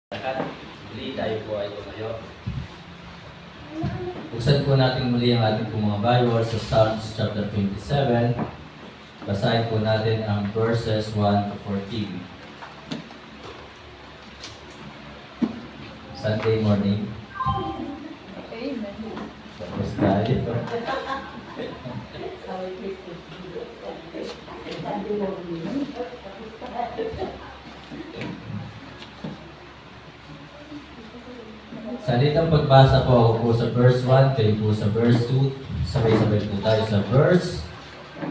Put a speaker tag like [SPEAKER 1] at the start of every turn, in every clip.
[SPEAKER 1] Lahat, muli tayo po ay tumayo. Buksan po natin muli ang ating po mga Bible sa Psalms chapter 27. Basahin po natin ang verses 1 to 14. Sunday morning.
[SPEAKER 2] Amen.
[SPEAKER 1] Tapos tayo. Salitang pagbasa po ako po sa verse 1, kayo po sa verse 2, sabay-sabay po tayo sa verse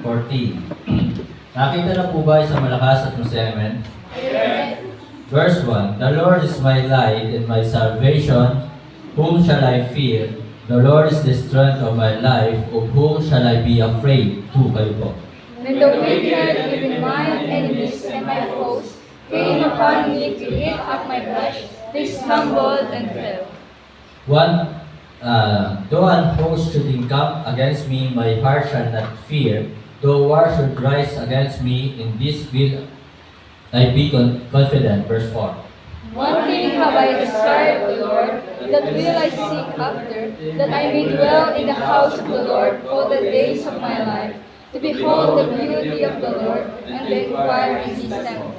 [SPEAKER 1] 14. Nakita na po ba isang malakas at masaya amen?
[SPEAKER 2] Amen.
[SPEAKER 1] Verse 1, The Lord is my light and my salvation, whom shall I fear? The Lord is the strength of my life, of whom shall I be afraid? 2 kayo po.
[SPEAKER 2] When the wicked, even mine enemies and my foes, came upon me to eat up my flesh, they stumbled and fell.
[SPEAKER 1] Though an host should encamp against me, my heart shall not fear. Though war should rise against me, in this will I be confident. Verse 4.
[SPEAKER 2] One thing have I desired of the Lord, that will I seek after, that I may dwell in the house of the Lord all the days of my life, to behold the beauty of the Lord, and to inquire in his temple.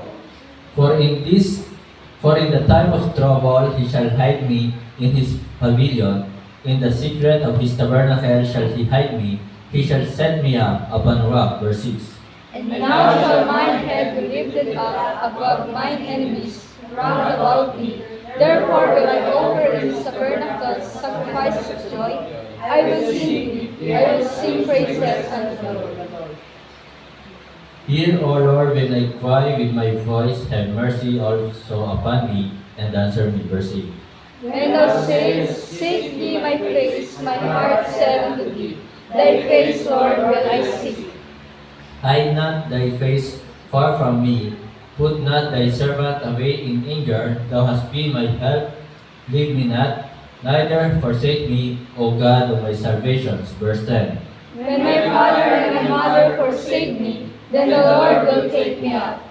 [SPEAKER 1] For in the time of trouble he shall hide me in his pavilion. In the secret of his tabernacle shall he hide me. He shall set me up upon a rock. Verse 6.
[SPEAKER 2] And now shall mine head be lifted up above mine enemies round about me. Therefore will I offer in his tabernacle sacrifices of joy. I will sing praises unto the Lord.
[SPEAKER 1] Hear, O Lord, when I cry with my voice, have mercy also upon me, and answer me. Verse 8.
[SPEAKER 2] When thou sayest, seek thee my face, my heart said unto thee, thy face, Lord, will I seek.
[SPEAKER 1] Hide not thy face far from me. Put not thy servant away in anger. Thou hast been my help. Leave me not, neither forsake me, O God of my salvation. Verse 10.
[SPEAKER 2] When my father and my mother forsake me, then the Lord will take me up.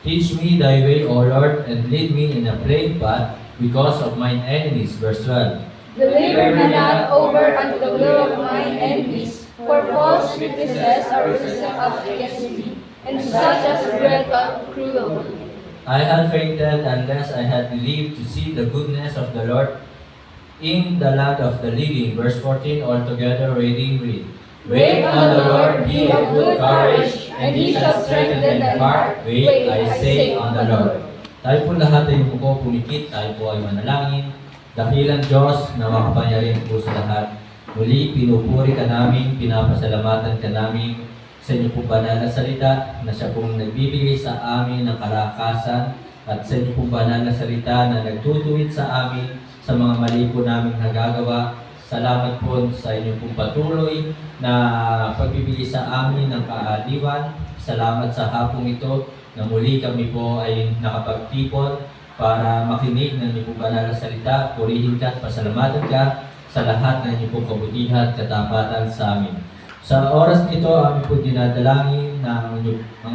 [SPEAKER 1] Teach me thy way, O Lord, and lead me in a plain path because of mine enemies. Verse 12.
[SPEAKER 2] Deliver me not over unto the will of mine enemies, for false witnesses are risen up against me, and such as breath of cruelty.
[SPEAKER 1] I had fainted unless I had believed to see the goodness of the Lord in the land of the living. Verse 14, altogether read. Wait on the Lord, be of good courage, and he shall strengthen thy heart. Wait, I say, on the Lord. Tayo po lahat ay umuko, pumikit, tayo po ay manalangin. Dakilang Diyos na makapangyarihan po sa lahat. Muli, pinupuri ka namin, pinapasalamatan ka namin sa inyo pong banal na salita na siya pong nagbibigay sa amin ng kalakasan at sa inyo pong banal na salita na nagtutuwid sa amin sa mga mali po namin nagagawa. Salamat po sa inyo pong patuloy na pagbibigay sa amin ng kaaliwan. Salamat sa hapong ito na muli kami po ay nakapagtipon para makinig ng inyong pong banal na salita. Purihin ka at pasalamatan ka sa lahat ng inyong pong kabutihan at katapatan sa amin. Sa oras nito, amin po dinadalangin na ang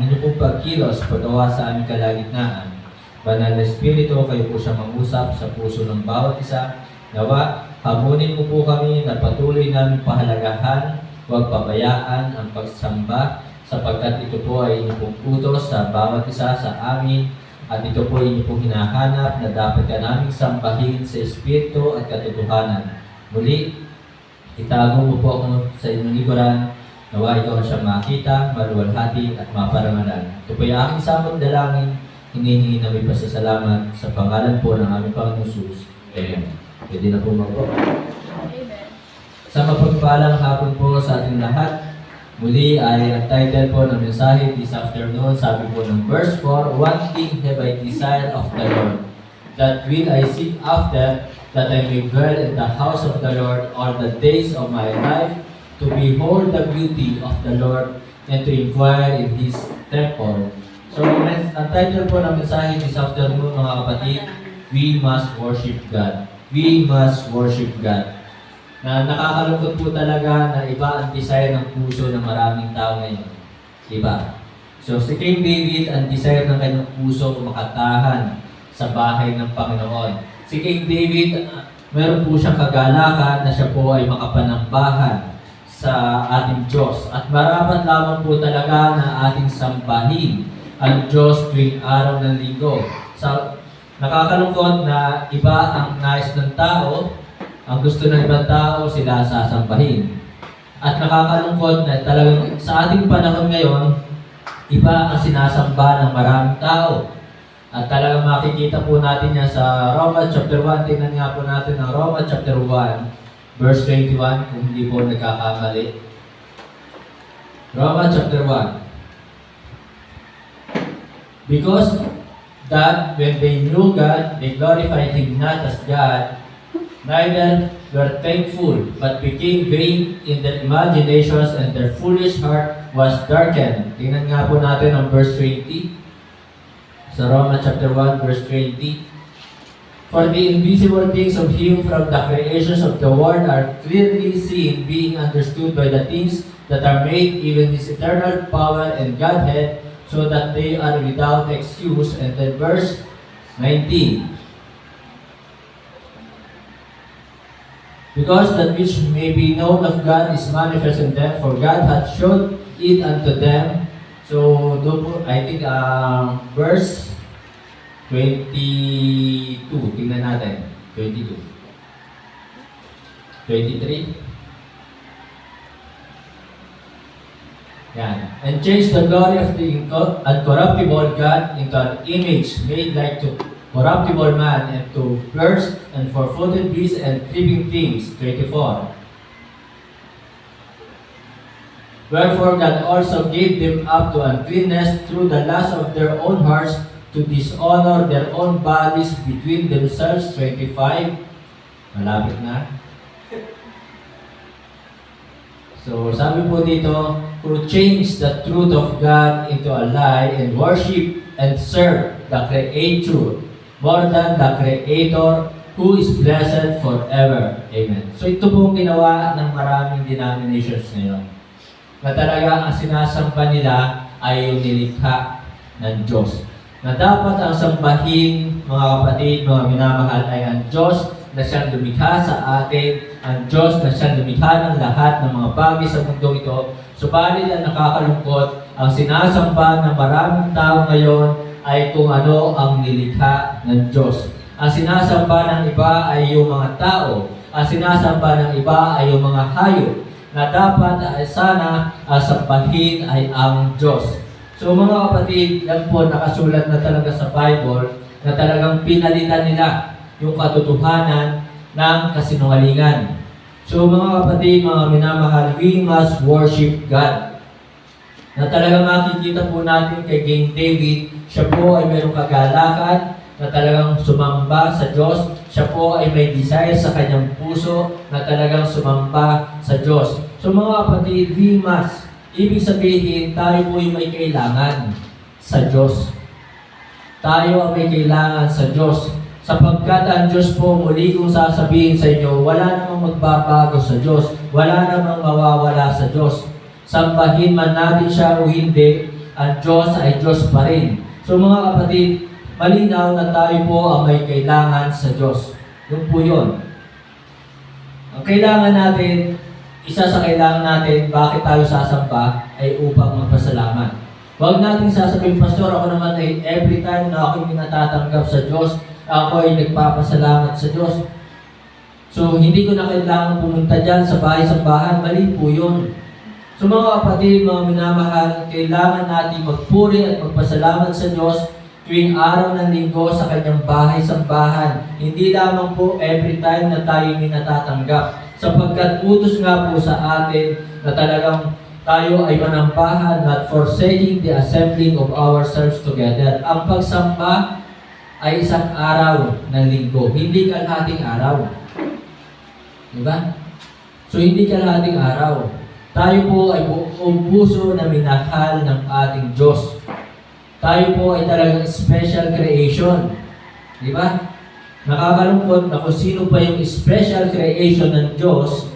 [SPEAKER 1] inyong pong pagkilos pagawa sa aming kalagitnaan. Banal na Espiritu, kayo po siya mangusap sa puso ng bawat isa. Nawa, hamunin mo po kami na patuloy namin pahalagahan, huwag pabayaan ang pagsamba, sapagkat ito po ay inyong pong utos sa bawat isa sa amin, at ito po ay inyong pong hinahanap na dapat ka naming sambahin sa Espiritu at katotohanan. Muli, itago mo po ako sa inyong likuran, nawa ikaw ang siyang makita, maluwalhati at maparamanan. Ito po ay aking samot dalangin, hinihingi namin pasasalamat sa pangalan po ng aming Panginoon Jesus. Amen. Pwede na po mag-o.
[SPEAKER 2] Amen.
[SPEAKER 1] Sa mapagpalang hapon po sa ating lahat, muli ay ang title po ng mensahe this afternoon, sabi po ng verse 4, One thing have I desired of the Lord, that will I seek after, that I may dwell in the house of the Lord all the days of my life, to behold the beauty of the Lord, and to inquire in His temple. So, ang title po ng mensahe this afternoon, mga kapatid, we must worship God. We must worship God. Na nakakalungkot po talaga na iba ang desire ng puso ng maraming tao ngayon. Iba. So si King David, ang desire ng kanyang puso makatahan sa bahay ng Panginoon. Si King David, meron po siyang kagalakan na siya po ay makapanambahan sa ating Diyos. At marapat lamang po talaga na ating sambahin ang Diyos tuwing araw ng linggo. Nakakalungkot na iba ang nais ng tao, ang gusto ng ibang tao sila sasambahin. At nakakalungkot na talagang sa ating panahon ngayon, iba ang sinasamba ng maraming tao. At talagang makikita po natin yan sa Roma chapter 1. Tingnan nga po natin ang Roma chapter 1, verse 21, kung hindi po nagkakamali. Roma chapter 1. Because that when they knew God, they glorified Him not as God, neither were thankful, but became vain in their imaginations, and their foolish heart was darkened. Tingnan nga po natin ang verse 20. Sa Roma chapter 1, verse 20. For the invisible things of Him from the creations of the world are clearly seen, being understood by the things that are made, even His eternal power and Godhead, so that they are without excuse. And then verse 19. Because that which may be known of God is manifest in them, for God hath showed it unto them. So, I think verse 22. Tingnan natin. 22. 23. Yan. And change the glory of the uncorruptible God into an image made like to corruptible man, and to birds and four-footed beasts and creeping things. 24. Wherefore God also gave them up to uncleanness through the lust of their own hearts, to dishonor their own bodies between themselves. 25. Malapit na. So, sabi po dito, who changed the truth of God into a lie, and worship and serve the Creator more than the Creator, who is blessed forever. Amen. So, ito po ginawa ng maraming denominations ngayon. Na talaga ang sinasamba nila ay yung nilikha ng Diyos. Na dapat ang sambahin, mga kapatid, mga minamahal, ay ang Diyos na siyang lumikha sa atin, ang Diyos na siyang lumikha ng lahat ng mga bagay sa mundo ito. Subalit ang nakakalungkot, ang sinasamba ng maraming tao ngayon ay kung ano ang nilikha ng Diyos. Ang sinasamba ng iba ay yung mga tao. Ang sinasamba ng iba ay yung mga hayop, na dapat ay sana sambahin ay ang Diyos. So mga kapatid, yan po nakasulat na talaga sa Bible, na talagang pinalitan nila yung katotohanan ng kasinungalingan. So mga kapatid, mga minamahal, we must worship God. Na talagang makikita po natin kay King David, siya po ay mayroong kagalakan na talagang sumamba sa Diyos. Siya po ay may desire sa kanyang puso na talagang sumamba sa Diyos. So mga kapatid, we must, ibig sabihin, tayo po ay may kailangan sa Diyos. Tayo ang may kailangan sa Diyos. Sapagkat ang Diyos po, muli kong sasabihin sa inyo, wala namang magbabago sa Diyos. Wala namang mawawala sa Diyos. Sambahin man natin siya o hindi, ang Diyos ay Diyos pa rin. So mga kapatid, malinaw na tayo po ang may kailangan sa Diyos. Yun po yun. Ang kailangan natin, isa sa kailangan natin, bakit tayo sasamba, ay upang magpasalamat. Huwag natin sasabihin, Pastor, ako naman ay every time na ako'y minatatanggap sa Diyos, ako ay nagpapasalamat sa Diyos. So, hindi ko na kailangan pumunta dyan sa bahay-sambahan. Mali po yun. So, mga kapatid, mga minamahal, kailangan natin magpuri at magpasalamat sa Diyos tuwing araw ng linggo sa kanyang bahay-sambahan. Hindi lamang po every time na tayo minatatanggap. Sapagkat utos nga po sa atin na talagang tayo ay manampahan, not forsaking the assembling of ourselves together. Ang pagsamba ay isang araw ng linggo, hindi kalahating araw. Diba? So, hindi kalahating araw. Tayo po ay buong puso na minahal ng ating Diyos. Tayo po ay talagang special creation. Diba? Nakakalungkot na kung sino pa yung special creation ng Diyos,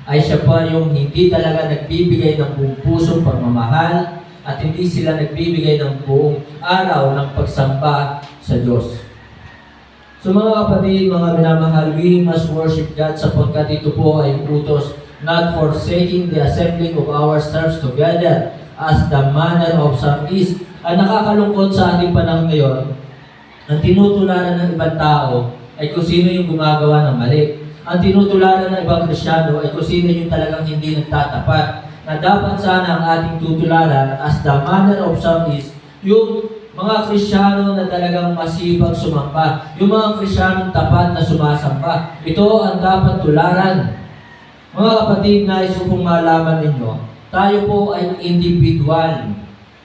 [SPEAKER 1] ay siya pa yung hindi talaga nagbibigay ng buong pusong pagmamahal at hindi sila nagbibigay ng buong araw ng pagsamba sa Diyos. So mga kapatid, mga minamahal, we must worship God sapagkat ito po ay utos, not forsaking the assembling of ourselves together as the manner of some is. Ang nakakalungkot sa ating panahon ngayon, ang tinutularan ng ibang tao ay kung sino yung gumagawa ng mali. Ang tinutularan ng ibang Kristiyano ay kung sino yung talagang hindi nagtatapat. Na dapat sana ang ating tutularan as the manner of some is yung mga Kristiyano na talagang masibag sumamba. Yung mga Kristiyano tapat na sumasamba. Ito ang dapat tularan. Mga kapatid, nais ko pong malaman ninyo, tayo po ay individual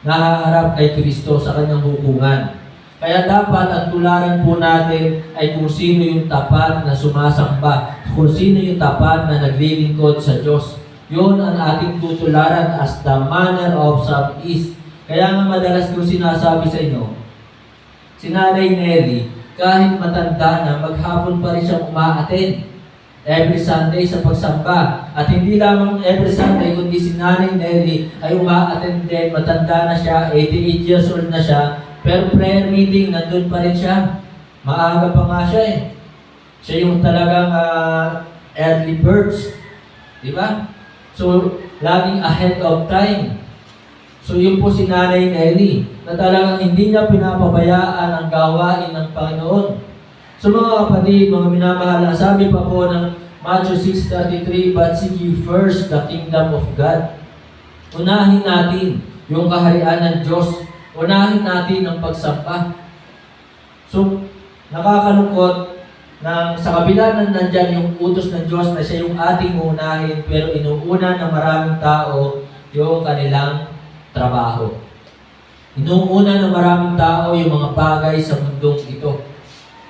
[SPEAKER 1] na haharap kay Kristo sa kanyang hukuman. Kaya dapat ang tularan po natin ay kung sino yung tapat na sumasamba, kung sino yung tapat na naglilingkod sa Diyos. Yun ang ating tutularan as the manner of some is. Kaya nga madalas ko sinasabi sa inyo, si Nanay Nelly, kahit matanda na, maghapon pa rin siyang umaattend every Sunday sa pagsamba. At hindi lamang every Sunday, kundi si Nanay Nelly ay umaattend din. Matanda na siya, 88 years old na siya, pero prayer meeting, nandun pa rin siya. Maaga pa nga siya eh. Siya yung talagang early birds. Diba? So, laging ahead of time. So, yun po si Nanay Nelly, na talagang hindi niya pinapabayaan ang gawain ng Panginoon. So, mga kapatid, mga minamahal, sabi pa po ng Matthew 6:33, but seek ye first the kingdom of God. Unahin natin yung kaharian ng Diyos. Unahin natin ang pagsamba. So, nakakalungkot na sa kabila na nandyan yung utos ng Diyos na siya yung ating unahin, pero inuuna ng maraming tao yung kanilang trabaho. Inuuna ng maraming tao yung mga bagay sa mundong ito.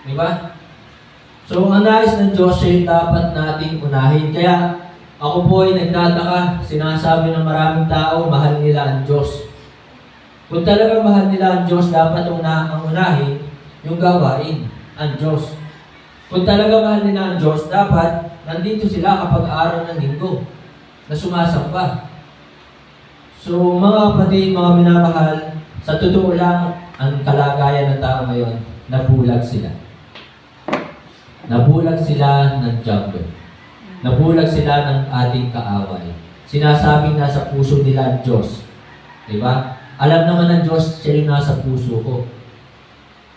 [SPEAKER 1] Di ba? So, ang nais ng Diyos siya yung dapat nating unahin. Kaya, ako po ay nagtataka, sinasabi ng maraming tao, mahal nila ang Diyos. Kung talagang mahal nila ang Diyos, dapat ang unahin yung gawain, ang Diyos. Kung talagang mahal nila ang Diyos, dapat nandito sila kapag araw ng linggo na sumasamba. So, mga kapatid, mga minamahal, sa totoo lang, ang kalagayan ng tao ngayon, nabulag sila. Nabulag sila ng jungle. Nabulag sila ng ating kaaway. Sinasabing nasa puso nila ang Diyos. Diba? Alam naman ng Diyos, siya yung nasa puso ko.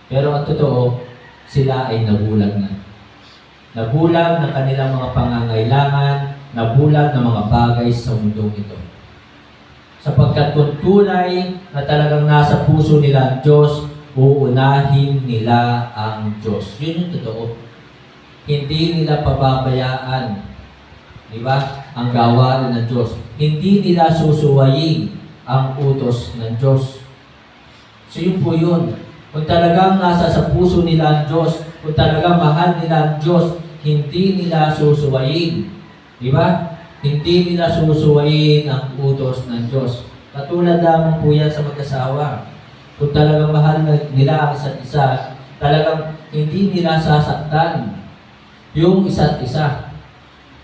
[SPEAKER 1] Pero ang totoo, sila ay nabulag na. Nabulag ng kanilang mga pangangailangan, nabulag ng mga bagay sa mundong ito. Sapagkat kung tunay na talagang nasa puso nila ang Diyos, uunahin nila ang Diyos. Yun yung totoo. Hindi nila pababayaan, di ba, ang gawain ng Diyos. Hindi nila susuwayin ang utos ng Diyos. So yun po yun. Kung talagang nasa sa puso nila ang Diyos, kung talagang mahal nila ang Diyos, hindi nila susuwayin. Di ba? Hindi nila susuwayin ang utos ng Diyos. Katulad lamang po yan sa mag-asawa. Kung talagang mahal nila ang isa't isa, talagang hindi nila sasaktan yung isa't isa.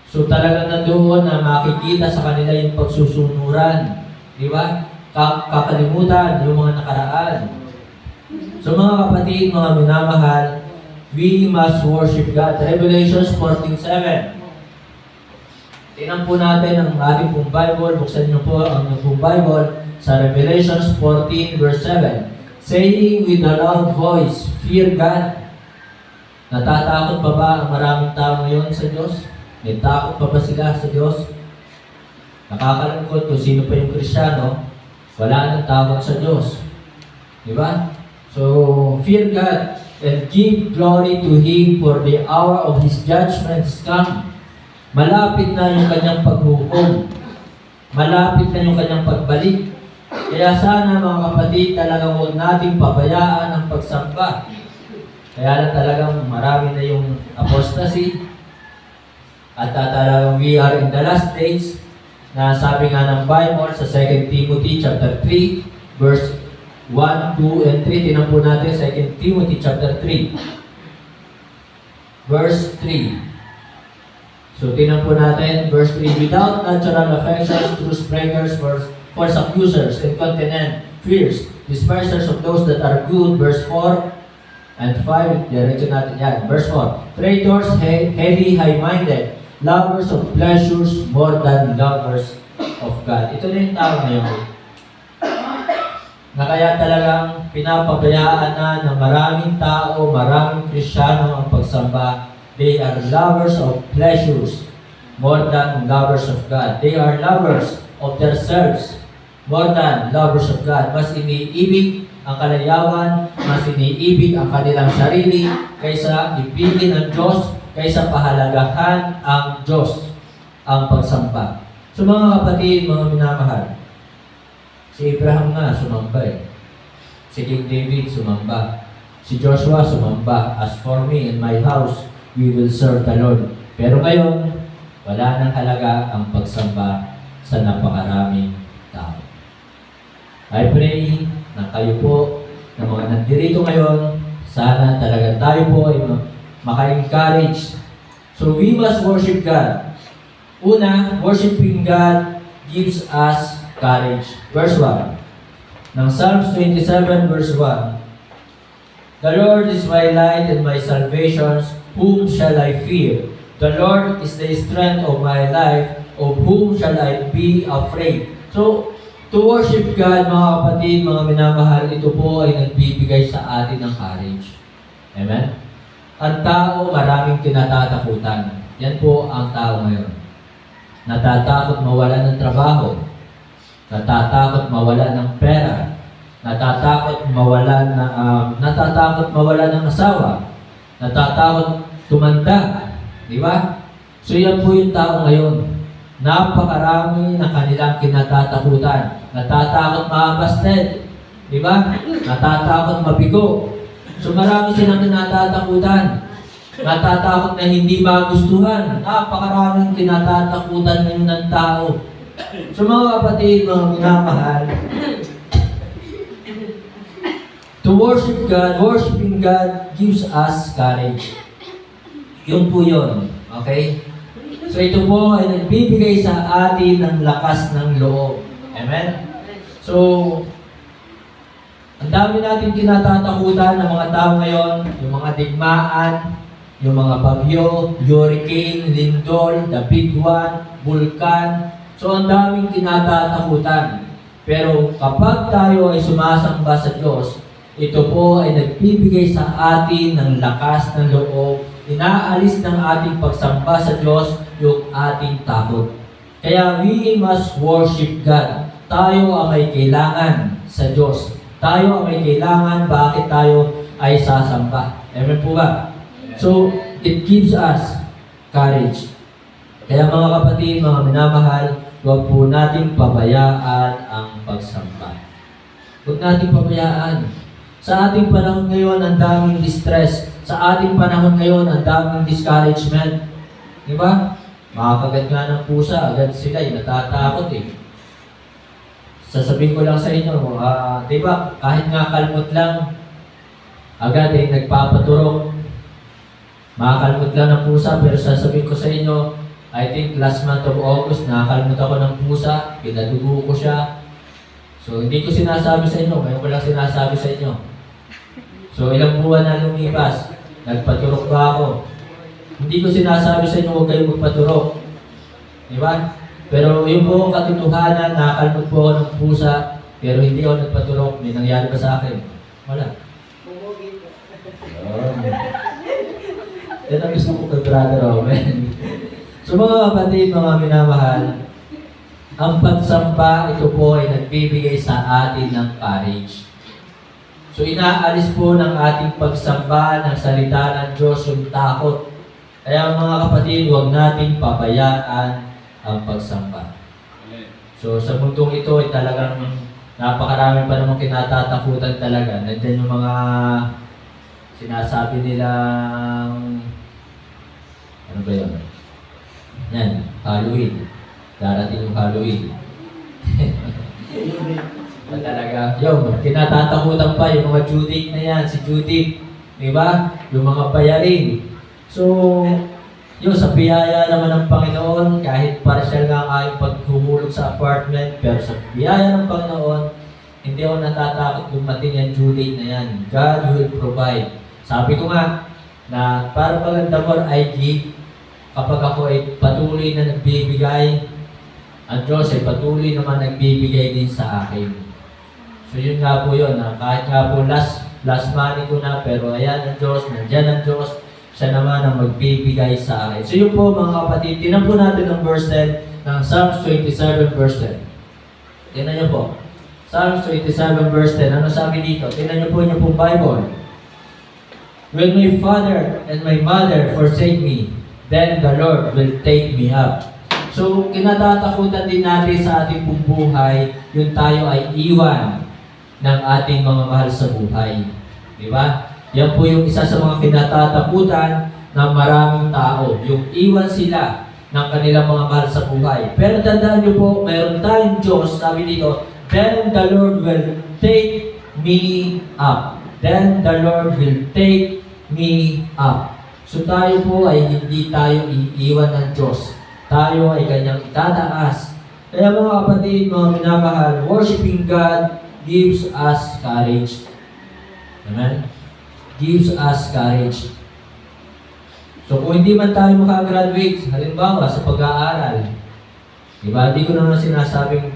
[SPEAKER 1] So talagang nandoon na makikita sa kanila yung pagsusunuran. Di ba? Kakalimutan yung mga nakaraan. So mga kapatid, mga minamahal, we must worship God. Revelations 14:7. Tingnan po natin ang ating pong Bible. Buksan niyo po ang inyong pong Bible sa Revelations 14 verse 7. Saying with a loud voice, fear God. Natatakot pa ba ang maraming tao ngayon sa Diyos? May takot pa ba sila sa Diyos? Nakakalungkot kung sino pa yung Kristiyano, wala nang takot sa Diyos. Di ba? So, fear God and give glory to Him, for the hour of His judgments come. Malapit na yung kanyang paghukom. Malapit na yung kanyang pagbalik. Kaya sana mga kapatid, talagang huwag nating pabayaan ang pagsamba. Kaya lang talagang marami na yung apostasy. At talagang we are in the last days, na sabi nga ng Bible sa 2 Timothy chapter 3, verse 1, 2, and 3. Tinan po natin 2 Timothy chapter 3, verse 3. So, tinan po natin, verse 3, without natural affections, truce breakers, false accusers, incontinent, fierce, dispersers of those that are good. Verse 4, And 5, diretso natin yan. Verse 4. Traitors, heavy, high-minded, lovers of pleasures more than lovers of God. Ito na yung tao ngayon. Na kaya talagang pinapabayaan na ng maraming tao, maraming Kristiyano ang pagsamba. They are lovers of pleasures more than lovers of God. They are lovers of themselves more than lovers of God. Mas iniibig ang kalayawan, mas iniibig ang kanilang sarili kaysa ibigin ang Diyos, kaysa pahalagahan ang Diyos, ang pagsamba. So mga kapatid, mga minamahal, si Abraham nga sumamba eh. Si King David sumamba. Si Joshua sumamba. As for me and my house, we will serve the Lord. Pero ngayon, wala nang halaga ang pagsamba sa napakaraming tao. I pray na kayo po, na mga nandirito ngayon, sana talaga tayo po ay maka-encourage. So we must worship God. Una, worshiping God gives us courage. Verse 1. Ng Psalms 27 verse 1. The Lord is my light and my salvation, whom shall I fear? The Lord is the strength of my life, of whom shall I be afraid? So, to worship God, mga kapatid, mga minamahal, ito po ay nagbibigay sa atin ng courage. Amen? Ang tao, maraming kinatatakutan. Yan po ang tao ngayon. Natatakot mawalan ng trabaho. Natatakot mawalan ng pera. Natatakot mawalan ng asawa. Natatakot tumanda. Di ba? So yan po yung tao ngayon. Napakarami na kanilang kinatatakutan. Natatakot makabasted. Di ba? Natatakot mabigo. So marami silang kinatatakutan. Natatakot na hindi magustuhan. Napakaraming kinatatakutan ngayon ng tao. So mga kapatid, mga minamahal, to worship God, worshiping God gives us courage. Yun po yun. Okay? So ito po ay nagbibigay sa atin ng lakas ng loob. Amen? So, ang dami natin kinatatakutan ng mga tao ngayon, yung mga digmaan, yung mga bagyo, hurricane, lindol, the big one, vulkan. So ang daming kinatatakutan. Pero kapag tayo ay sumasamba sa Diyos, ito po ay nagbibigay sa atin ng lakas ng loob. Inaalis ng ating pagsamba sa Diyos yung ating takot. Kaya we must worship God. Tayo ang may kailangan sa Diyos. Tayo ang may kailangan bakit tayo ay sasamba. Amen po ba? So, it gives us courage. Kaya mga kapatid, mga minamahal, huwag po nating pabayaan ang pagsamba. Huwag nating pabayaan. Sa ating panahon ngayon, ang daming distress. Sa ating panahon ngayon, ang daming discouragement. Di ba? Makakagat nga ng pusa, agad sila natatakot eh. Sasabihin ko lang sa inyo, di ba, kahit nga kalmot lang, agad nagpapaturok. Makakalmot lang ng pusa, pero sasabihin ko sa inyo, I think last month of August, nakakalmot ako ng pusa, pinadugo ko siya. So, hindi ko sinasabi sa inyo, ngayon ko lang sinasabi sa inyo. So, ilang buwan na lumipas, nagpaturok ba ako? Hindi ko sinasabi sa inyo, huwag kayong magpaturok. Di ba? Pero yung po katotohanan, nakakalmot po ako ng pusa, pero hindi ako nagpaturok. May nangyari ba sa akin? Wala. Yan ang gusto ko kay Brother Owen. So mga kapatid, mga minamahal, ang pagsamba, ito po ay nagbibigay sa atin ng courage. So inaalis po ng ating pagsamba ng salita ng Diyos yung takot. Kaya mga kapatid, huwag nating pabayaan ang pagsamba. So sa mundong ito ay talagang napakarami pa namang kinatatakutan talaga. Nandiyan yung mga sinasabi nilang ano ba yun? Yan, Halloween. Darating yung Halloween. Talaga, yung kinatatakutan pa yung mga Judith na yan, si Judith, di ba? Yung mga bayarin. So, yun, sa biyaya naman ng Panginoon, kahit partial nga ang aking paghuhulog sa apartment, pero sa biyaya ng Panginoon, hindi ako natatakot dumating yung Judith na yan. God will provide. Sabi ko nga, na para pag the more I give, kapag ako ay patuloy na nagbibigay, ang Diyos ay patuloy naman nagbibigay din sa akin. So yun nga po yun, kahit nga po last money ko na, pero ayan ang Diyos, nandyan ang Diyos, siya naman ang magbibigay sa akin. So yun po mga kapatid, tinan po natin ang verse 10 ng Psalms 27 verse 10. Tinan niyo po. Psalms 27 verse 10. Ano sabi dito? Tinan niyo po yung pong Bible. When my father and my mother forsake me, then the Lord will take me up. So, kinatatakutan din natin sa ating pong buhay, yung tayo ay iwan ng ating mga mahal sa buhay. Di ba? Yan po yung isa sa mga kinatatakutan ng maraming tao. Yung iwan sila ng kanilang mga mahal sa buhay. Pero tandaan niyo po, mayroon tayong Diyos, sabi dito, then the Lord will take me up. Then the Lord will take me up. So tayo po ay hindi tayo iiwan ng Diyos. Tayo ay kanyang itataas. Kaya mga kapatid, mga minamahal, worshiping God gives us courage. Amen? Gives us courage. So kung hindi man tayo makagraduate, halimbawa sa pag-aaral, diba? Hindi ko naman sinasabing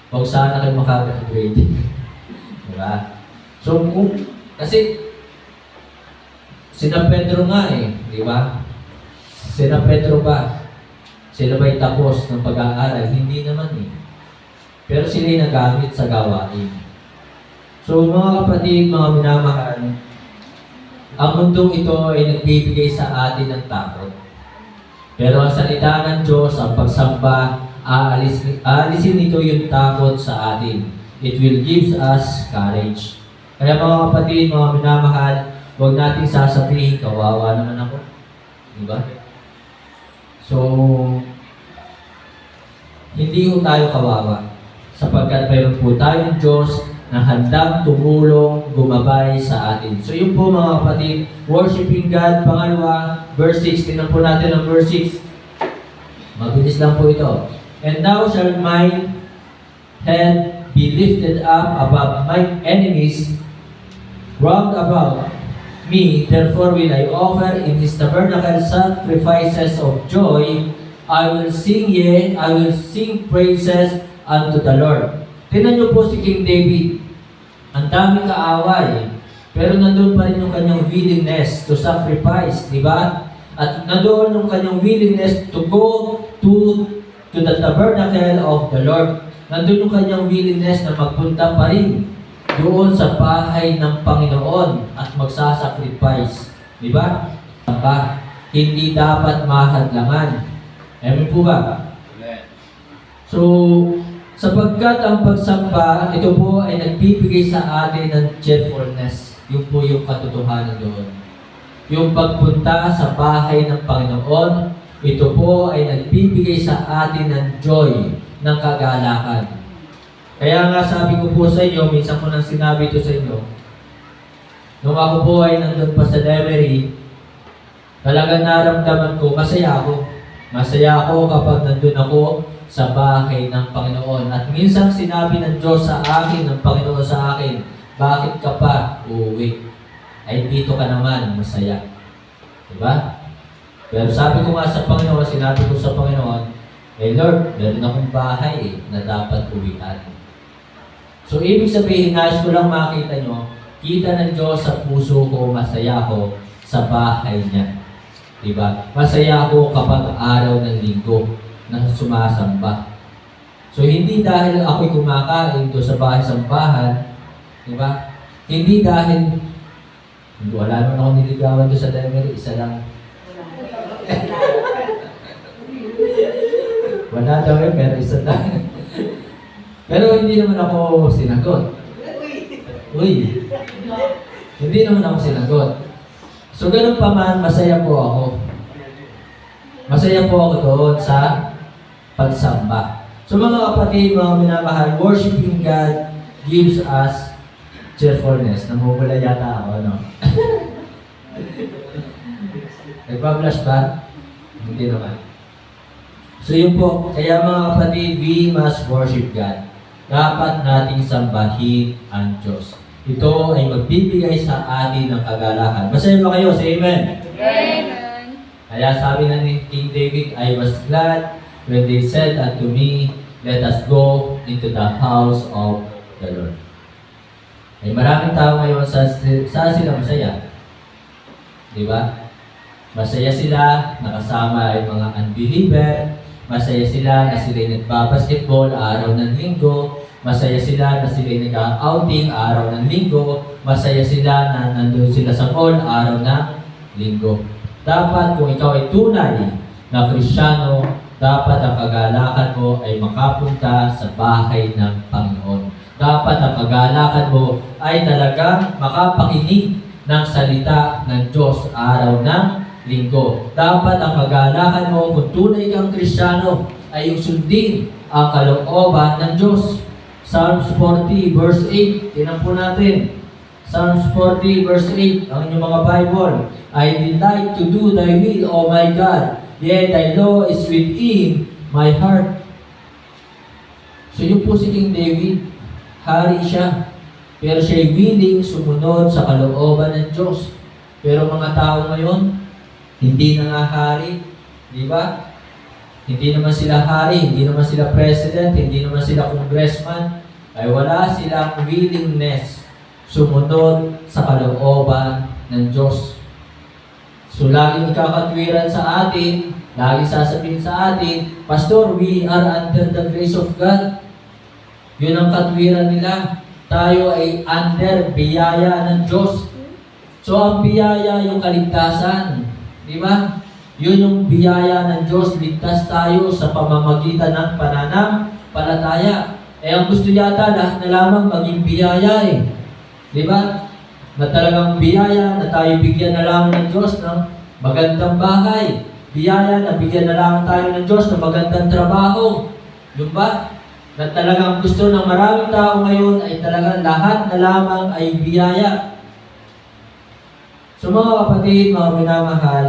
[SPEAKER 1] huwag sana kayo makagraduate. Diba? So kasi sina Pedro nga diba? Sina Pedro ba? Sila ba'y tapos ng pag-aaral? Hindi naman Pero sila'y nagamit sa gawain. So mga kapatid, mga minamahal, ang mundong ito ay nagbibigay sa atin ng takot. Pero ang salita ng Diyos, ang pagsamba, aalisin nito yung takot sa atin. It will give us courage. Kaya mga kapatid, mga minamahal, huwag nating sasabihin, kawawa naman ako. Diba? So, hindi ko tayo kawawa sapagkat mayroon po tayong Diyos na handang tumulong, gumabay sa atin. So yun po mga kapatid, worshiping God, pangalawa, verse 6, tingnan po natin ang verse 6. Mabilis lang po ito. And now shall my head be lifted up above my enemies round about me, therefore will I offer in his tabernacle sacrifices of joy. I will sing, I will sing praises unto the Lord. Tingnan niyo po si King David. Ang daming kaaway, pero nandun pa rin yung kanyang willingness to sacrifice, di ba? At nandoon yung kanyang willingness to go to the tabernacle of the Lord. Nandun yung kanyang willingness na magpunta pa rin doon sa bahay ng Panginoon at magsasacrifice. Di ba? Hindi dapat mahadlangan. Amen po ba? So, sapagkat ang pagsamba, ito po ay nagbibigay sa atin ng cheerfulness. Yun po yung katotohanan doon. Yung pagpunta sa bahay ng Panginoon, ito po ay nagbibigay sa atin ng joy, ng kagalakan. Kaya nga sabi ko po sa inyo, minsan ko nang sinabi ito sa inyo, nung ako po ay nandun pa sa Lemery, talagang naramdaman ko, masaya ako. Masaya ako kapag nandun ako sa bahay ng Panginoon. At minsan sinabi ng Diyos sa akin, ng Panginoon sa akin, bakit ka pa uuwi? Ay dito ka naman, masaya. Diba? Pero sabi ko nga sa Panginoon, sinabi ko sa Panginoon, Lord, meron akong bahay na dapat uwian. So, ibig sabihin, nais ko lang makita nyo, kita ng Diyos sa puso ko, masaya ako sa bahay niya. Diba? Masaya ako kapag araw ng linggo na sumasamba. So, hindi dahil ako'y kumakain doon sa bahay-sambahan, diba? Hindi dahil, wala naman ako niligawan doon sa Lemery, isa lang. Wala daw pero isa lang. Pero hindi naman ako sinagot. Uy! Hindi naman ako sinagot. So, ganun pa man, masaya po ako. Masaya po ako doon sa pagsamba. So, mga kapatid, mga minamahal, worshiping God gives us cheerfulness. Namumula yata ako, no? Nagpa-flash ba? Hindi naman. So, yun po. Kaya mga kapatid, we must worship God. Dapat nating sambahin ang Diyos. Ito ay magbibigay sa atin ng kagalakan. Masaya ba kayo? Say amen.
[SPEAKER 2] Amen.
[SPEAKER 1] Kaya sabi na ni King David, I was glad when they said unto me, let us go into the house of the Lord. Ay maraming tao ngayon saan sila masaya? Di ba? Masaya sila, nakasama ay mga unbeliever. Masaya sila na sila'y nagbabasketball araw ng linggo. Masaya sila na sila'y nag-outing araw ng linggo. Masaya sila na nandun sila sa mall araw ng linggo. Dapat kung ikaw ay tunay na Kristiyano, dapat ang kagalakan mo ay makapunta sa bahay ng Panginoon. Dapat ang kagalakan mo ay talagang makapakinig ng salita ng Diyos araw ng linggo. Dapat ang kagalakan mo kung tunay kang Kristiyano ay yung sundin ang kalooban ng Diyos. Psalms 40 verse 8, tinan po natin. Psalms 40 verse 8, ang inyong mga Bible. I delight to do thy will, O my God, yet thy law is within my heart. So yun po si King David, hari siya, pero siya'y willing sumunod sa kalooban ng Diyos. Pero mga tao ngayon, hindi na nga hari, di ba? Hindi naman sila hari, hindi naman sila president, hindi naman sila congressman, ay wala silang willingness sumunod sa kalooban ng Diyos. So laging ikakatwiran sa atin, laging sasabihin sa atin, Pastor, we are under the grace of God. Yun ang katwiran nila. Tayo ay under biyaya ng Diyos. So ang biyaya yung kaligtasan. Di ba? Yun yung biyaya ng Diyos. Ligtas tayo sa pamamagitan ng pananampalataya. Eh ang gusto yata na lamang maging biyaya eh. Di ba? Na talagang biyaya na tayo bigyan na lang ng Diyos ng magandang bahay. Biyaya na bigyan na lang tayo ng Diyos ng magandang trabaho. Yung ba? Na talagang gusto ng maraming tao ngayon ay talagang lahat na lamang ay biyaya. So mga kapatid, mga minamahal,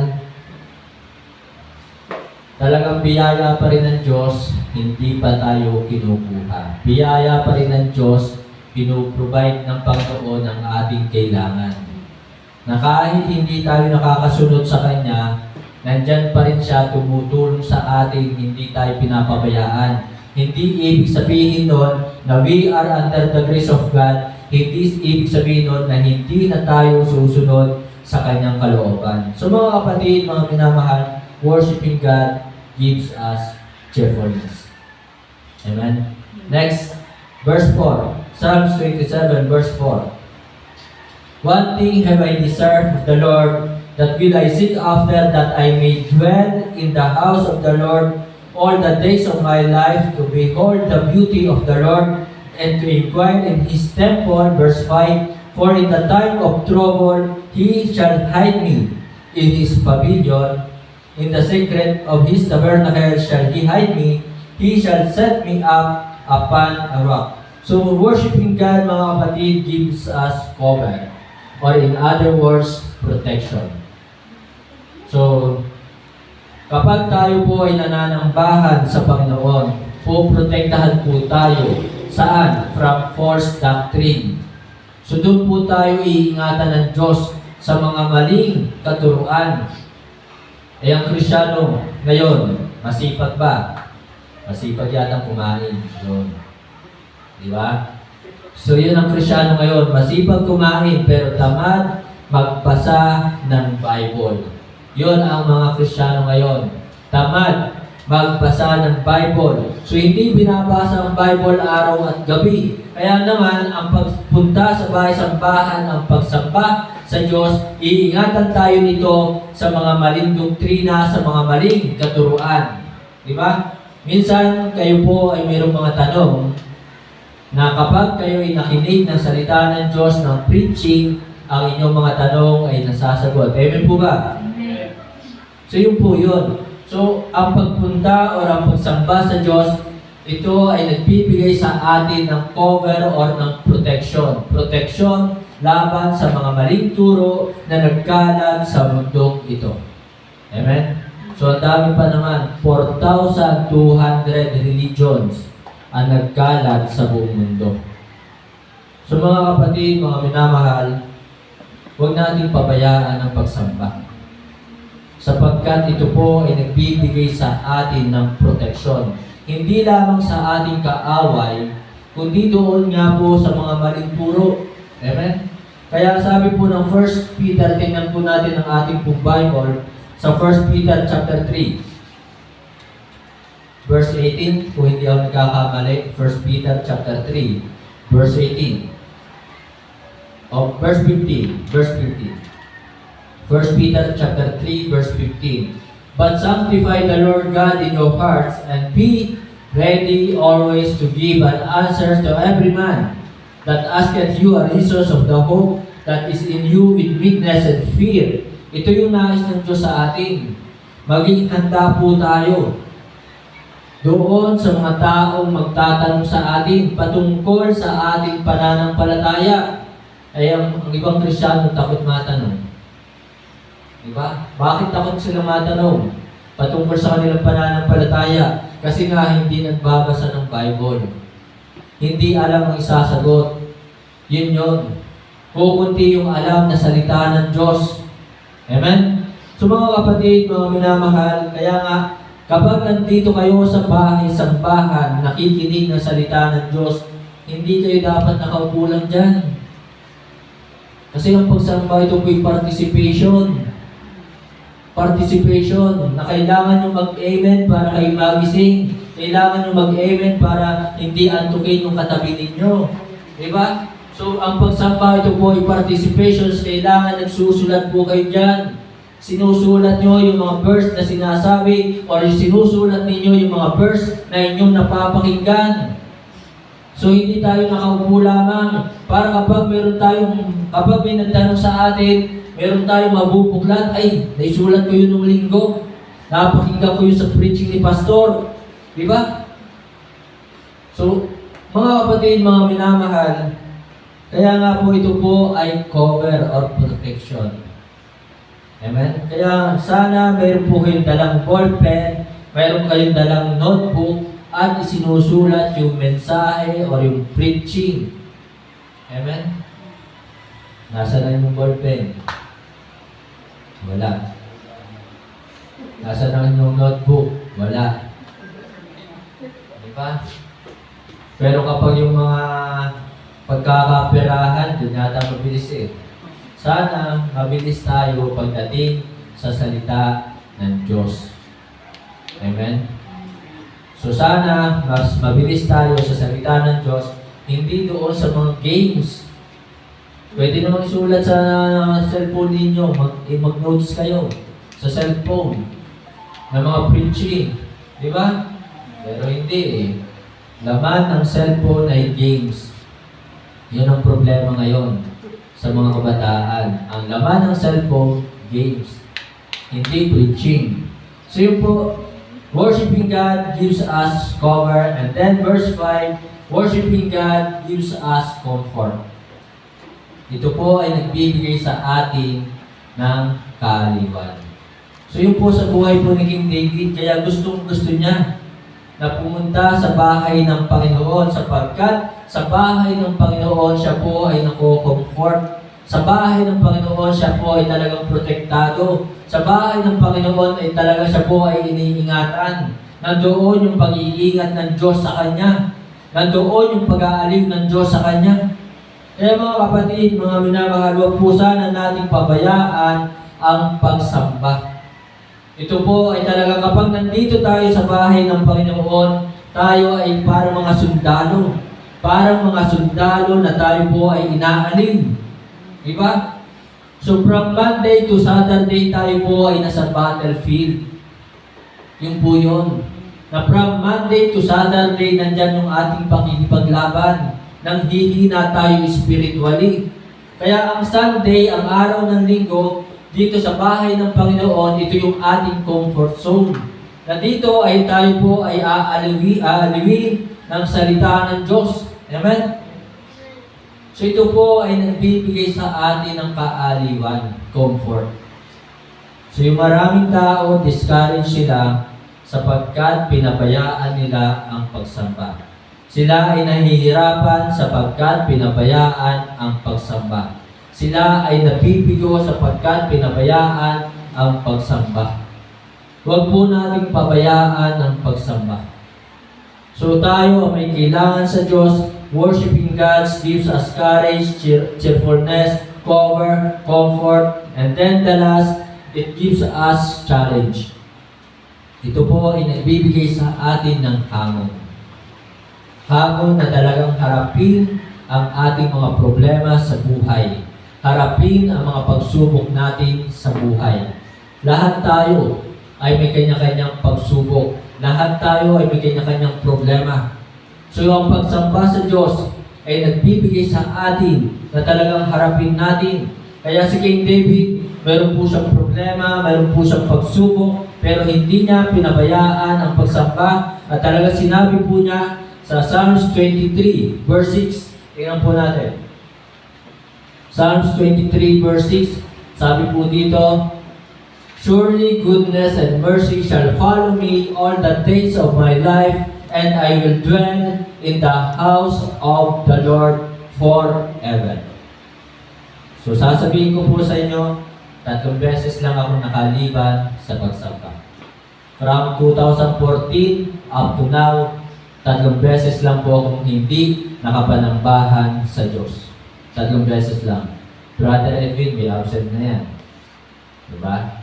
[SPEAKER 1] talagang biyaya pa rin ng Diyos, hindi pa tayo kinukuha. Biyaya pa rin ng Diyos, pinuprovide ng Panginoon ang ating kailangan. Na kahit hindi tayo nakakasunod sa Kanya, nandyan pa rin siya tumutulong sa atin, hindi tayo pinapabayaan. Hindi ibig sabihin nun na we are under the grace of God, hindi ibig sabihin nun na hindi na tayo susunod sa Kanyang kalooban. So mga kapatid, mga minamahal, worshiping God gives us cheerfulness. Amen? Next, verse 4. Psalms 27, verse 4. One thing have I desired of the Lord, that will I seek after, that I may dwell in the house of the Lord all the days of my life, to behold the beauty of the Lord, and to inquire in His temple. Verse 5. For in the time of trouble, He shall hide me in His pavilion. In the secret of His tabernacle shall He hide me. He shall set me up upon a rock. So, worshiping God, mga kapatid, gives us cover. Or in other words, protection. So, kapag tayo po ay nananambahan sa Panginoon, poprotektahan po tayo. Saan? From false doctrine. So, doon po tayo iingatan ng Diyos sa mga maling katuruan. Eh, ang Kristiyano ngayon, masipag ba? Masipag yata kumain. Yun. Di ba? So, yun ang Kristiyano ngayon. Masipag kumain, pero tamad magbasa ng Bible. Yun ang mga Kristiyano ngayon. Tamad magbasa ng Bible. So, hindi binabasa ang Bible araw at gabi. Kaya naman, ang pagpunta sa bahay-sambahan, ang pagsamba sa Diyos, iingatan tayo nito sa mga maling doktrina, sa mga maling katuruan. Di ba? Minsan, kayo po ay mayroong mga tanong na kapag kayo ay nakinig ng salita ng Diyos, ng preaching, ang inyong mga tanong ay nasasagot. Amen po ba?
[SPEAKER 2] Amen.
[SPEAKER 1] So, yun po yun. So, ang pagpunta o ang pagsamba sa Diyos, ito ay nagbibigay sa atin ng cover or ng protection. Protection laban sa mga maling turo na nagkalat sa mundong ito. Amen? So, ang dami pa naman, 4,200 religions ang nagkalat sa buong mundo. So mga kapatid, mga minamahal, huwag nating pabayaan ang pagsamba. Sapagkat ito po ay nagbibigay sa atin ng proteksyon. Hindi lamang sa ating kaaway, kundi doon nga po sa mga maling puro. Amen? Kaya sabi po ng 1 Peter, tingnan po natin ang ating pong Bible sa 1 Peter chapter 3. Verse 18, kung hindi ako nagkakamali, 1 Peter chapter 3, verse 18. O, verse 15. 1 Peter chapter 3, verse 15. But sanctify the Lord God in your hearts, and be ready always to give an answer to every man that asketh you a resource of the hope that is in you with meekness and fear. Ito yung nais ng Diyos sa atin. Maging handa po tayo doon sa mga taong magtatanong sa atin patungkol sa ating pananampalataya. Ay ang ibang Kristiyano takot matanong. Diba? Bakit takot sila matanong? Patungkol sa kanilang pananampalataya. Kasi nga hindi nagbabasa ng Bible. Hindi alam ang isasagot. Yun. Kukunti yung alam na salita ng Diyos. Amen? So mga kapatid, mga minamahal, kaya nga, kapag nandito kayo sa bahay-sambahan, nakikinig ng salita ng Diyos, hindi kayo dapat nakaupo lang dyan. Kasi ang pagsamba ito po'y participation. Na kailangan nyo mag-amen para kayo magising. Kailangan nyo mag-amen para hindi antukin yung katabi ninyo. Diba? So, ang pagsamba ito po ay participations. Kailangan nagsusulat po kayo dyan. Sinusulat nyo yung mga verse na sinasabi or sinusulat ninyo yung mga verse na inyong napapakinggan. So, hindi tayo nakaupo lamang para kapag may nagtanong sa atin, meron tayong mabubuklat, ay, naisulat ko yun nung linggo. Napakinggan ko yun sa preaching ni Pastor. Diba? So, mga kapatid, mga minamahal, kaya nga po ito po ay cover or protection. Amen? Kaya sana mayroon po kayong dalang ballpen, mayroon kayong dalang notebook, at isinusulat yung mensahe or yung preaching. Amen? Nasa na yung ballpen? Wala. Nasa na yung notebook? Wala. Diba? Pero kapag yung mga pagkakaperahan, dun yata mabilis eh. Sana mabilis tayo pagdating sa salita ng Diyos. Amen? So sana mas mabilis tayo sa salita ng Diyos, hindi doon sa mga games. Pwede naman isulat sa cellphone ninyo, mag-notes kayo sa cellphone ng mga preaching. Di ba? Pero hindi eh. Laman ng cellphone ay games. Yun ang problema ngayon sa mga kabataan. Ang laman ng cellphone, games. Hindi preaching. So yun po, worshiping God gives us cover. And then verse 5, worshiping God gives us comfort. Ito po ay nagbibigay sa atin ng kaaliwan. So yun po sa buhay po ni King David, kaya gustong-gusto niya na pumunta sa bahay ng Panginoon sapagkat sa bahay ng Panginoon siya po ay nako-comfort. Sa bahay ng Panginoon siya po ay talagang protektado. Sa bahay ng Panginoon ay talaga siya po ay iniingatan. Nandoon yung pag-iingat ng Diyos sa Kanya. Nandoon yung pag-aaliw ng Diyos sa Kanya. Kaya mga kapatid, mga minamahal, huwag po sana nating pabayaan ang pagsamba. Ito po ay talaga kapag nandito tayo sa bahay ng Panginoon, tayo ay parang mga sundalo. Parang mga sundalo na tayo po ay inaalin. Diba? So from Monday to Saturday, tayo po ay nasa battlefield. Yung po yun. Na from Monday to Saturday, nandyan yung ating pakikipaglaban. Nang hihina tayo spiritually. Kaya ang Sunday, ang araw ng linggo, dito sa bahay ng Panginoon, ito yung ating comfort zone. Na dito ay tayo po ay aaliwin ng salita ng Diyos. Amen? So ito po ay nagbibigay sa atin ng kaaliwan, comfort. So yung maraming tao, discourage sila sapagkat pinabayaan nila ang pagsamba. Sila ay nahihirapan sapagkat pinabayaan ang pagsamba. Sila ay nabibigo sapagkat pinabayaan ang pagsamba. Huwag po nating pabayaan ang pagsamba. So tayo ay may kailangan sa Diyos. Worshiping God gives us courage, cheerfulness, cover, comfort, and then the last, it gives us challenge. Ito po ay nagbibigay sa atin ng hamon. Hamon na talagang harapin ang ating mga problema sa buhay. Harapin ang mga pagsubok natin sa buhay. Lahat tayo ay may kanya-kanyang pagsubok. Lahat tayo ay may kanya-kanyang problema. So ang pagsamba sa Diyos ay nagbibigay sa atin na talagang harapin natin. Kaya si King David, mayroon po siyang problema, mayroon po siyang pagsubok, pero hindi niya pinabayaan ang pagsamba. At talaga sinabi po niya sa Psalms 23 verse 6. Tingnan po natin. Psalms 23 verse 6, sabi po dito, "Surely goodness and mercy shall follow me all the days of my life, and I will dwell in the house of the Lord forever." So sasabihin ko po sa inyo, 3 beses lang ako nakaliban sa pagsamba. From 2014 up to now, 3 beses lang po akong hindi nakapanambahan sa Diyos. 3 beses lang. Brother Edwin, may absent na yan. Diba?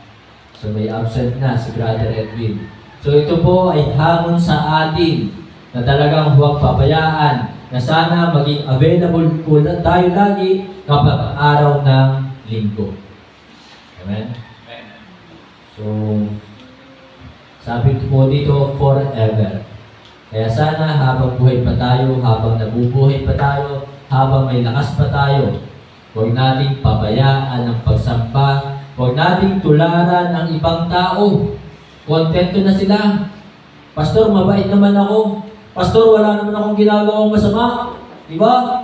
[SPEAKER 1] So may absent na si Brother Edwin. So ito po ay hamon sa atin na talagang huwag pabayaan na sana maging available po tayo lagi kapag araw ng linggo. Amen? So, sabi po dito, forever. Kaya sana habang buhay pa tayo, habang nabubuhay pa tayo, habang may lakas pa tayo, huwag nating pabayaan ang pagsamba, huwag nating tularan ang ibang tao. Kontento na sila. Pastor, mabait naman ako. Pastor, wala naman akong ginagawang masama. Diba?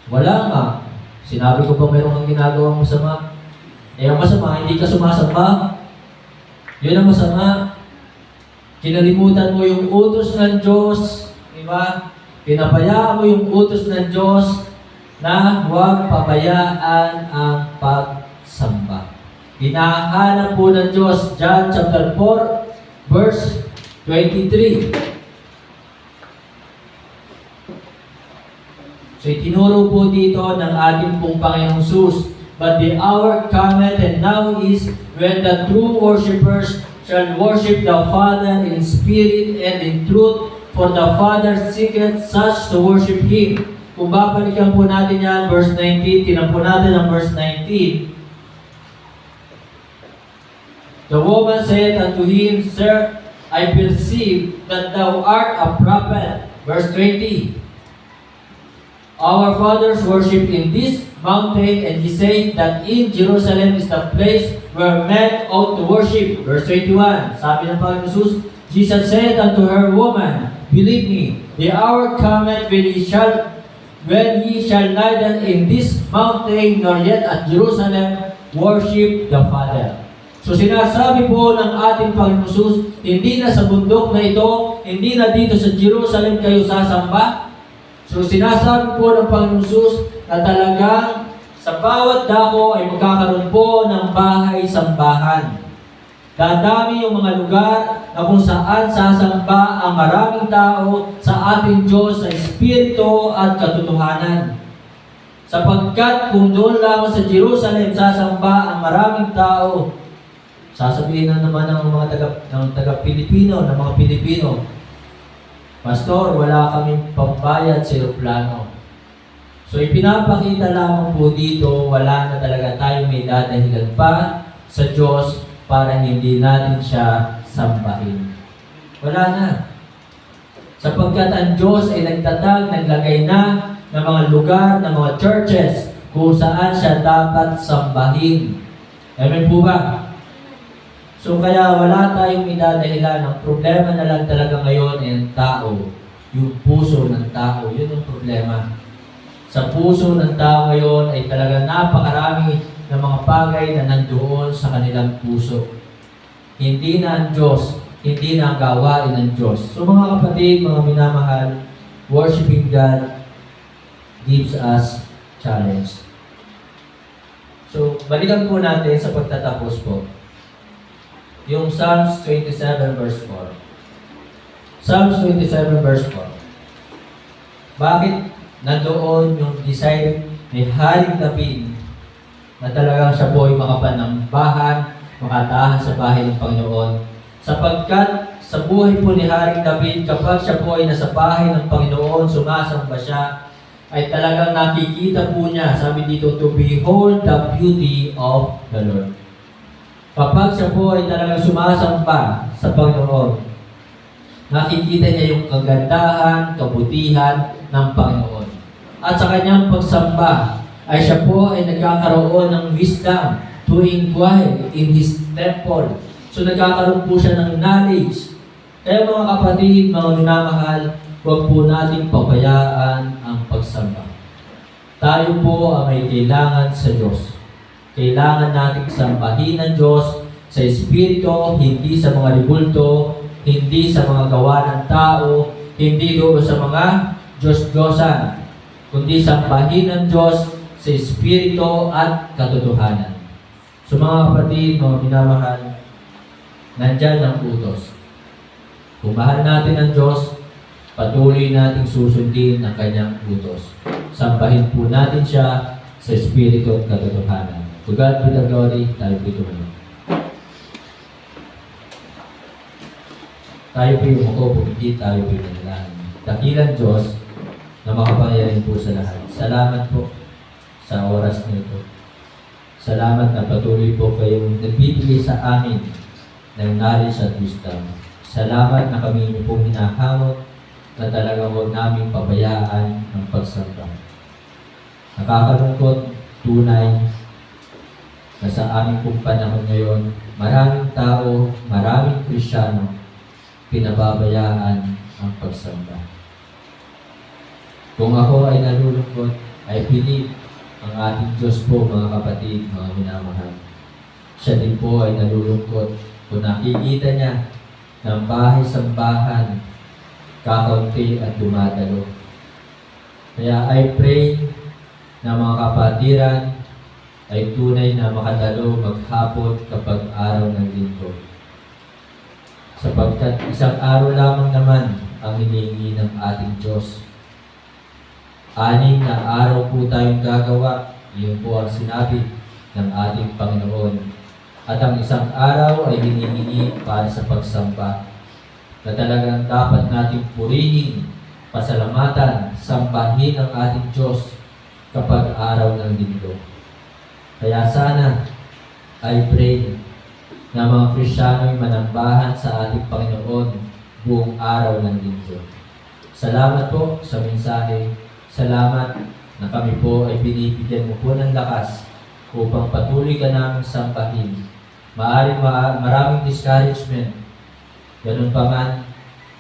[SPEAKER 1] Wala nga. Sinabi ko ba mayroon kang ginagawang masama? Eh, ang masama, hindi ka sumasamba. Yun ang masama. Kinalimutan mo yung utos ng Diyos. Diba? Pinabayaan mo yung utos ng Diyos na huwag pabayaan ang pagsamba. Hinahanap po ng Diyos, John chapter 4, verse 23. So itinuro po dito ng ating pong Panginoong Sus, "But the hour cometh, and now is, when the true worshipers shall worship the Father in spirit and in truth, for the Father seeketh such to worship Him." Kung babalikan po natin yan, verse 19, tinan po natin ang verse 19. "The woman said unto him, Sir, I perceive that thou art a prophet." Verse 20. "Our fathers worship in this mountain, and he said that in Jerusalem is the place where men ought to worship." Verse 21. Sabi ng Panginoon Jesus, "Jesus said unto her, Woman, believe me, the hour cometh when ye shall neither in this mountain nor yet at Jerusalem worship the Father." So sinasabi po ng ating Panginoon Jesus, hindi na sa bundok na ito, hindi na dito sa Jerusalem kayo sasamba. So sinasabi po ng Panginoon Jesus na talagang sa bawat dako ay magkakaroon po ng bahay-sambahan. Dadami yung mga lugar na kung saan sasamba ang maraming tao sa ating Diyos sa Espiritu at katotohanan. Sapagkat kung doon lamang sa Jerusalem sasamba ang maraming tao, sasabihin na naman ng mga taga-Pilipino, ng mga Pilipino, "Pastor, wala kaming pambayad sa eroplano." So ipinapakita lamang po dito, wala na talaga tayo may dadahilan pa sa Diyos para hindi natin siya sambahin. Wala na. Sapagkat ang Diyos ay nagtatag, naglagay na ng mga lugar, ng mga churches kung saan siya dapat sambahin. Amen po ba? So kaya wala tayong idadahilan. Ang problema na lang talaga ngayon ay ang tao. Yung puso ng tao. Yun ang problema. Sa puso ng tao ngayon ay talaga napakarami ng mga bagay na nandoon sa kanilang puso. Hindi na ang Diyos, hindi na ang gawain ng Diyos. So mga kapatid, mga minamahal, worshiping God gives us challenge. So, balikan po natin sa pagtatapos po. Yung Psalms 27 verse 4. Psalms 27 verse 4. Bakit nandoon yung design ni Haring David na talagang siya po ay makapanambahan, makatahan sa bahay ng Panginoon? Sapagkat sa buhay po ni Haring David, kapag siya po ay nasa bahay ng Panginoon, sumasamba siya, ay talagang nakikita po niya, sabi dito, to behold the beauty of the Lord. Kapag siya po ay talagang sumasamba sa Panginoon, nakikita niya yung kagandahan, kabutihan ng Panginoon. At sa kanyang pagsamba, ay siya po ay nagkakaroon ng wisdom to inquire in His temple. So nagkakaroon po siya ng knowledge. Kaya mga kapatid, mga minamahal, huwag po nating pabayaan ang pagsamba. Tayo po ang may kailangan sa Diyos. Kailangan nating sambahin ng Diyos sa Espiritu, hindi sa mga ribulto, hindi sa mga gawa ng tao, hindi doon sa mga Diyos-Diyosan, kundi sambahin ng Diyos sa Espiritu at katotohanan. So mga kapatid, mga minamahal, nandyan ang utos. Kung mahal natin ang Diyos, patuloy nating susundin ang kanyang utos. Sambahin po natin siya sa Espiritu at katotohanan. To God be the glory, tayo po tumayo. Tayo po yung pumikit, tayo po yung nanalangin. Dakilang Diyos na makapangyarihan po sa lahat. Salamat po sa oras nito. Salamat na patuloy po kayong nagbibigay sa amin ng knowledge at wisdom. Salamat na kami niyo pong hinahamot na talagang huwag namin pabayaan ang pagsamba. Nakakalungkot, tunay, na sa aming pong panahon ngayon, maraming tao, maraming Kristiyano, pinababayaan ang pagsamba. Kung ako ay nalulungkot, I believe ang ating Diyos po, mga kapatid, mga minamahal. Siya din po ay nalulungkot kung nakikita niya ng bahay-sambahan, kakaunti at dumadalo. Kaya I pray na mga kapatiran ay tunay na makadalo maghapon kapag araw ng linggo. Sapagkat isang araw lamang naman ang hinihingi ng ating Diyos. 6 na araw po tayong gagawa, yun po ang sinabi ng ating Panginoon. At ang isang araw ay hinihingi para sa pagsamba na talagang dapat nating purihin, pasalamatan, sambahin ang ating Diyos kapag araw ng linggo. Kaya sana, I pray na mga Kristiyano ay manambahan sa ating Panginoon buong araw ng linggo. Salamat po sa mensahe. Salamat na kami po ay binibigyan mo po ng lakas upang patuloy ka namin sambahin. Maraming discouragement. Ganun pa man,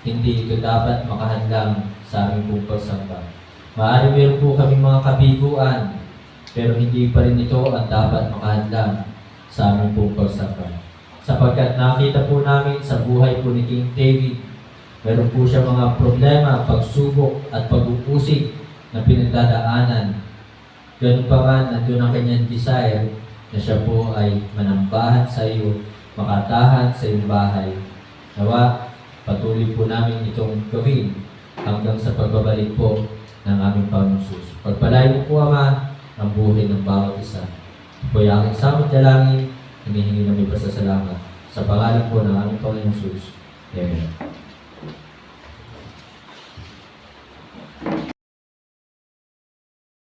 [SPEAKER 1] hindi ito dapat makahadlang sa aming pong pagsamba. Maaaring meron po kami mga kabiguan, pero hindi pa rin ito ang dapat makahadlang sa aming pong pagsamba. Sapagkat nakita po namin sa buhay po ni King David, meron po siya mga problema, pagsubok at pag-uusig na pinagdadaanan. Ganun pa man, nandun ang kanyang desire na siya po ay manambahan sa iyo, makatahan sa iyong bahay. Nawa, patuloy po namin itong gawin hanggang sa pagbabalik po ng aming Panginoon Jesus. Pagpalain po, Ama, ang buhay ng bawat isa. Po yung aking samot dalangin, hinihingi na may pasasalamat sa pangalan po ng aming Panginoon Jesus. Amen.